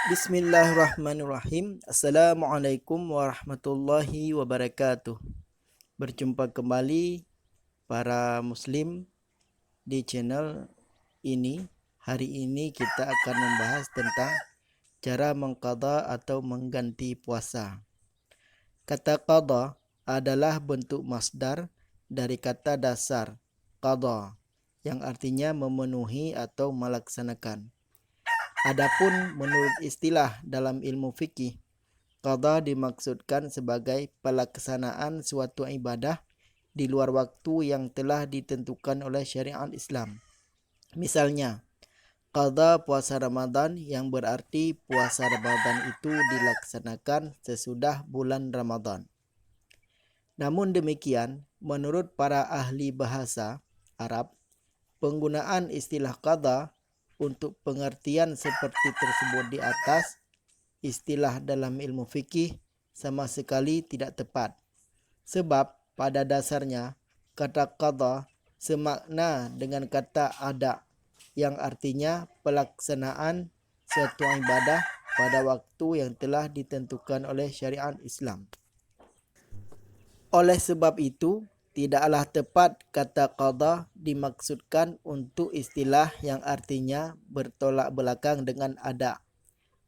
Bismillahirrahmanirrahim. Assalamualaikum warahmatullahi wabarakatuh. Berjumpa kembali para muslim di channel ini. Hari ini kita akan membahas tentang cara mengqadha atau mengganti puasa. Kata qadha adalah bentuk masdar dari kata dasar qadha yang artinya memenuhi atau melaksanakan. Adapun menurut istilah dalam ilmu fikih, qadha dimaksudkan sebagai pelaksanaan suatu ibadah di luar waktu yang telah ditentukan oleh syariat Islam. Misalnya, qadha puasa Ramadan yang berarti puasa Ramadan itu dilaksanakan sesudah bulan Ramadan. Namun demikian, menurut para ahli bahasa Arab, penggunaan istilah qadha untuk pengertian seperti tersebut di atas, istilah dalam ilmu fikih sama sekali tidak tepat. Sebab pada dasarnya kata qadha semakna dengan kata ada yang artinya pelaksanaan suatu ibadah pada waktu yang telah ditentukan oleh syariat Islam. Oleh sebab itu, tidaklah tepat kata qadha dimaksudkan untuk istilah yang artinya bertolak belakang dengan ada.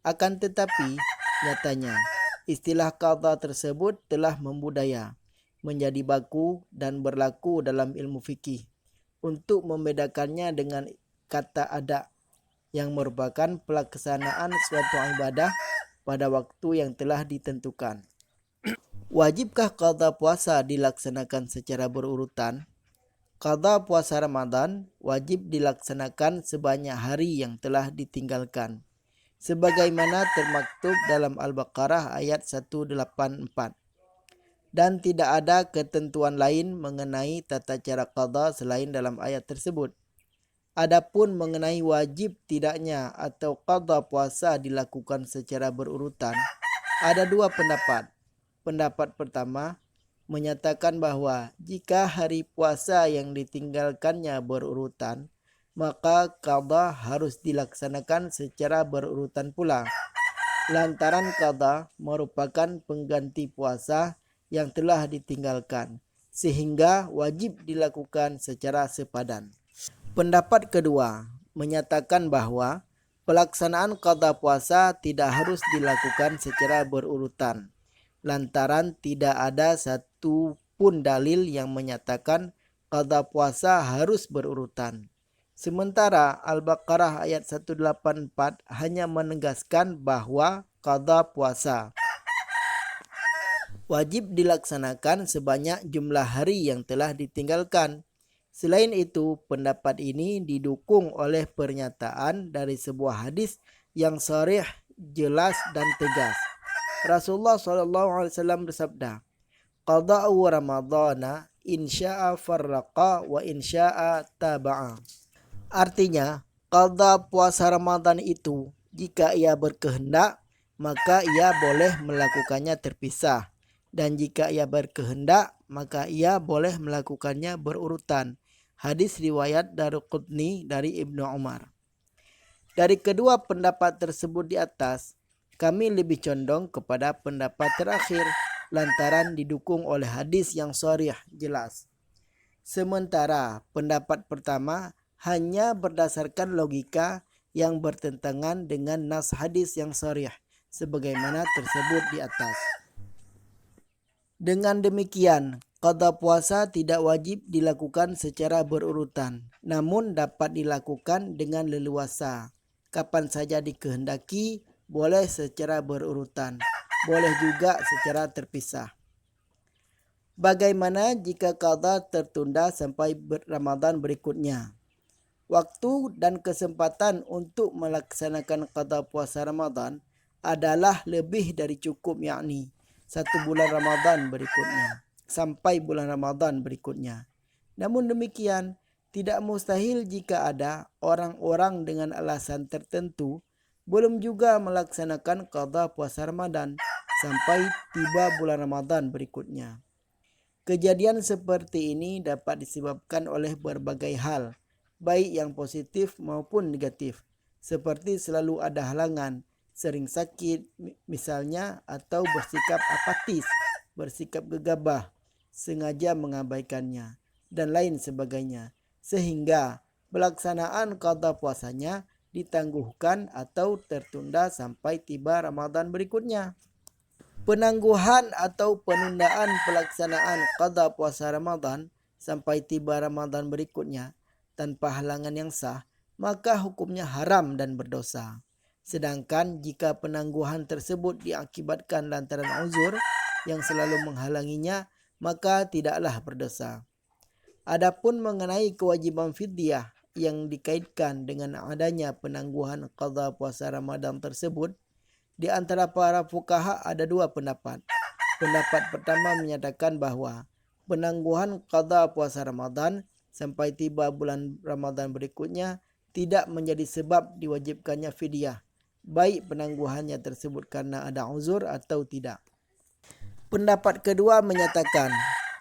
Akan tetapi, nyatanya, istilah qadha tersebut telah membudaya, menjadi baku dan berlaku dalam ilmu fikih untuk membedakannya dengan kata ada yang merupakan pelaksanaan suatu ibadah pada waktu yang telah ditentukan. Wajibkah qadha puasa dilaksanakan secara berurutan? Qadha puasa Ramadan wajib dilaksanakan sebanyak hari yang telah ditinggalkan, sebagaimana termaktub dalam Al-Baqarah ayat 184. Dan tidak ada ketentuan lain mengenai tata cara qadha selain dalam ayat tersebut. Adapun mengenai wajib tidaknya atau qadha puasa dilakukan secara berurutan, ada dua pendapat. Pendapat pertama menyatakan bahwa jika hari puasa yang ditinggalkannya berurutan, maka qadha harus dilaksanakan secara berurutan pula. Lantaran qadha merupakan pengganti puasa yang telah ditinggalkan, sehingga wajib dilakukan secara sepadan. Pendapat kedua menyatakan bahwa pelaksanaan qadha puasa tidak harus dilakukan secara berurutan, lantaran tidak ada satu pun dalil yang menyatakan qadha puasa harus berurutan. Sementara Al-Baqarah ayat 184 hanya menegaskan bahwa qadha puasa wajib dilaksanakan sebanyak jumlah hari yang telah ditinggalkan. Selain itu, pendapat ini didukung oleh pernyataan dari sebuah hadis yang sharih, jelas dan tegas. Rasulullah SAW bersabda, "Qada'u Ramadana insya'a farraqa wa insya'a taba'a." Artinya, qadha puasa Ramadan itu jika ia berkehendak, maka ia boleh melakukannya terpisah, dan jika ia berkehendak, maka ia boleh melakukannya berurutan. Hadis riwayat Daruqutni dari Ibnu Umar. Dari kedua pendapat tersebut di atas, kami lebih condong kepada pendapat terakhir lantaran didukung oleh hadis yang sharih, jelas. Sementara pendapat pertama hanya berdasarkan logika yang bertentangan dengan nas hadis yang sharih sebagaimana tersebut di atas. Dengan demikian, qadha puasa tidak wajib dilakukan secara berurutan, namun dapat dilakukan dengan leluasa. Kapan saja dikehendaki, boleh secara berurutan, boleh juga secara terpisah. Bagaimana jika qadha tertunda sampai Ramadan berikutnya? Waktu dan kesempatan untuk melaksanakan qadha puasa Ramadan adalah lebih dari cukup, yakni 1 bulan Ramadan berikutnya, sampai bulan Ramadan berikutnya. Namun demikian, tidak mustahil jika ada orang-orang dengan alasan tertentu belum juga melaksanakan qadha puasa Ramadan sampai tiba bulan Ramadan berikutnya. Kejadian seperti ini dapat disebabkan oleh berbagai hal, baik yang positif maupun negatif, seperti selalu ada halangan, sering sakit misalnya, atau bersikap apatis, bersikap gegabah, sengaja mengabaikannya, dan lain sebagainya. Sehingga pelaksanaan qada puasanya ditangguhkan atau tertunda sampai tiba Ramadan berikutnya. Penangguhan atau penundaan pelaksanaan qada puasa Ramadan sampai tiba Ramadan berikutnya tanpa halangan yang sah, maka hukumnya haram dan berdosa. Sedangkan jika penangguhan tersebut diakibatkan lantaran uzur yang selalu menghalanginya, maka tidaklah berdosa. Adapun mengenai kewajiban fidyah yang dikaitkan dengan adanya penangguhan qada puasa Ramadan tersebut, di antara para fuqaha ada dua pendapat. Pendapat pertama menyatakan bahawa penangguhan qada puasa Ramadan sampai tiba bulan Ramadan berikutnya tidak menjadi sebab diwajibkannya fidyah, baik penangguhannya tersebut karena ada uzur atau tidak. Pendapat kedua menyatakan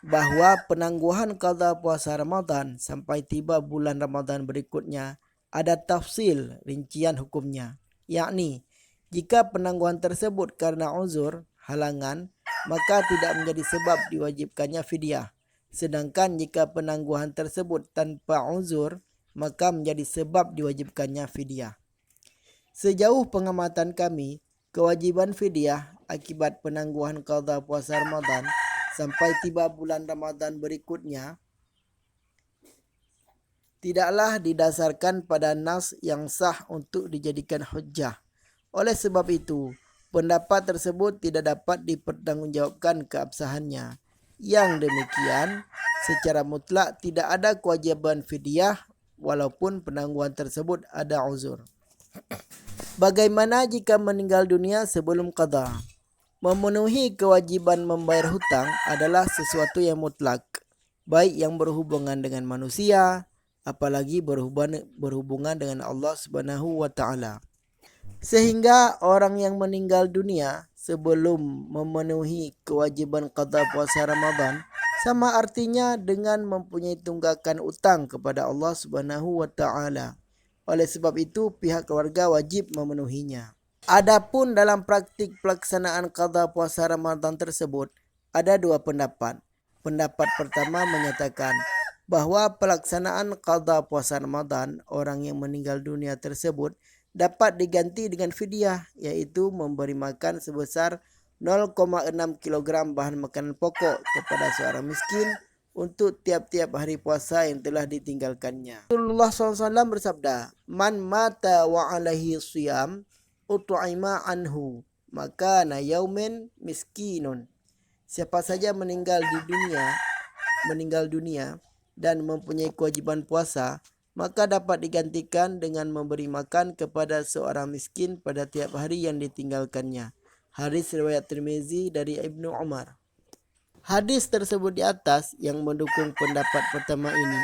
bahawa penangguhan qada puasa Ramadan sampai tiba bulan Ramadan berikutnya ada tafsil rincian hukumnya, yakni jika penangguhan tersebut karena uzur, halangan, maka tidak menjadi sebab diwajibkannya fidyah. Sedangkan jika penangguhan tersebut tanpa uzur, maka menjadi sebab diwajibkannya fidyah. Sejauh pengamatan kami, kewajiban fidyah akibat penangguhan qada puasa Ramadan sampai tiba bulan Ramadan berikutnya tidaklah didasarkan pada nas yang sah untuk dijadikan hujjah. Oleh sebab itu, pendapat tersebut tidak dapat dipertanggungjawabkan keabsahannya. Yang demikian, secara mutlak tidak ada kewajiban fidyah walaupun penangguhan tersebut ada uzur. Bagaimana jika meninggal dunia sebelum qada? Memenuhi kewajiban membayar hutang adalah sesuatu yang mutlak, baik yang berhubungan dengan manusia, apalagi berhubungan dengan Allah Subhanahu wa taala. Sehingga orang yang meninggal dunia sebelum memenuhi kewajiban qada puasa Ramadan sama artinya dengan mempunyai tunggakan utang kepada Allah Subhanahu wa taala. Oleh sebab itu pihak keluarga wajib memenuhinya. Adapun dalam praktik pelaksanaan qada puasa Ramadan tersebut ada dua pendapat. Pendapat pertama menyatakan bahawa pelaksanaan qada puasa Ramadan orang yang meninggal dunia tersebut dapat diganti dengan fidyah, iaitu memberi makan sebesar 0,6 kg bahan makanan pokok kepada seorang miskin untuk tiap-tiap hari puasa yang telah ditinggalkannya. Rasulullah SAW bersabda, "Man mata wa alaihi siyam ut'ima anhu makana yaumin miskinun." Siapa saja meninggal dunia dan mempunyai kewajiban puasa, maka dapat digantikan dengan memberi makan kepada seorang miskin pada tiap hari yang ditinggalkannya. Hadis riwayat Tirmizi dari Ibnu Umar. Hadis tersebut di atas yang mendukung pendapat pertama ini,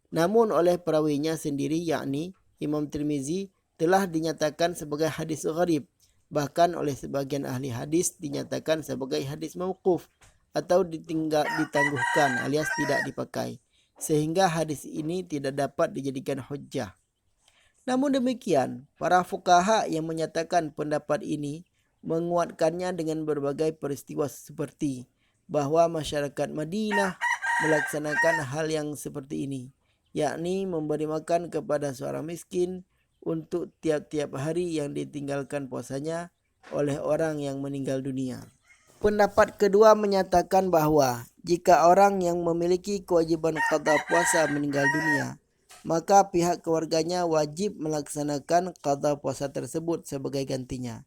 namun oleh perawinya sendiri yakni Imam Tirmizi telah dinyatakan sebagai hadis gharib. Bahkan oleh sebagian ahli hadis dinyatakan sebagai hadis mauquf atau ditangguhkan alias tidak dipakai. Sehingga hadis ini tidak dapat dijadikan hujjah. Namun demikian, para fuqaha yang menyatakan pendapat ini menguatkannya dengan berbagai peristiwa seperti bahawa masyarakat Madinah melaksanakan hal yang seperti ini, yakni memberi makan kepada seorang miskin untuk tiap-tiap hari yang ditinggalkan puasanya oleh orang yang meninggal dunia. Pendapat kedua menyatakan bahawa jika orang yang memiliki kewajiban qada puasa meninggal dunia, maka pihak keluarganya wajib melaksanakan qada puasa tersebut sebagai gantinya.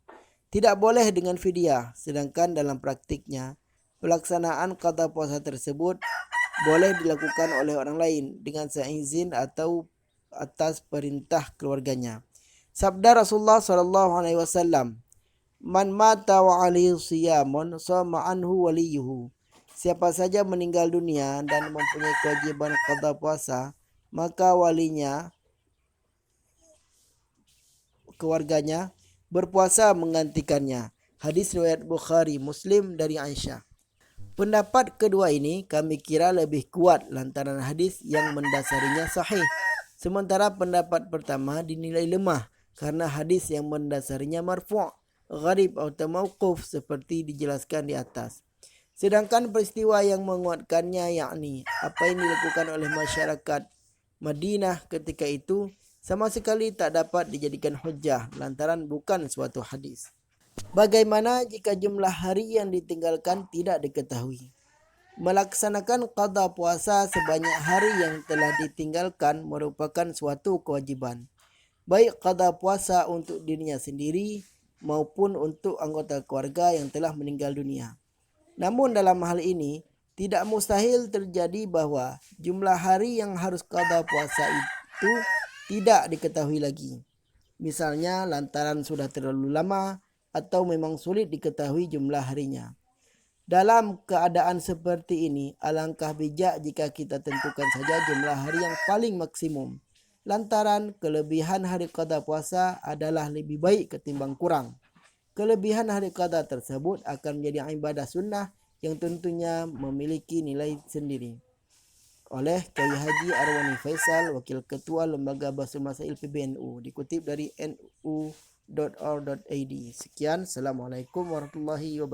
Tidak boleh dengan fidyah, sedangkan dalam praktiknya, pelaksanaan qada puasa tersebut boleh dilakukan oleh orang lain dengan seizin atau atas perintah keluarganya. Sabda Rasulullah SAW, "Man mata wa alaihi siyamun sama anhu waliyuhu." Siapa saja meninggal dunia dan mempunyai kewajiban qada puasa, maka walinya, keluarganya, berpuasa menggantikannya. Hadis riwayat Bukhari Muslim dari Aisyah. Pendapat kedua ini kami kira lebih kuat lantaran hadis yang mendasarinya sahih. Sementara pendapat pertama dinilai lemah karena hadis yang mendasarinya marfu'. gharib atau mauquf seperti dijelaskan di atas. Sedangkan peristiwa yang menguatkannya yakni apa yang dilakukan oleh masyarakat Madinah ketika itu sama sekali tak dapat dijadikan hujjah lantaran bukan suatu hadis. Bagaimana jika jumlah hari yang ditinggalkan tidak diketahui? Melaksanakan qada puasa sebanyak hari yang telah ditinggalkan merupakan suatu kewajiban, baik qada puasa untuk dirinya sendiri maupun untuk anggota keluarga yang telah meninggal dunia. Namun dalam hal ini, tidak mustahil terjadi bahwa jumlah hari yang harus qada puasa itu tidak diketahui lagi. Misalnya lantaran sudah terlalu lama atau memang sulit diketahui jumlah harinya. Dalam keadaan seperti ini, alangkah bijak jika kita tentukan saja jumlah hari yang paling maksimum. Lantaran kelebihan hari qada puasa adalah lebih baik ketimbang kurang. Kelebihan hari qada tersebut akan menjadi ibadah sunnah yang tentunya memiliki nilai sendiri. Oleh Kiai Haji Arwani Faisal, Wakil Ketua Lembaga Bahasul Masail PBNU, dikutip dari nu.or.id. Sekian, Assalamualaikum warahmatullahi wabarakatuh.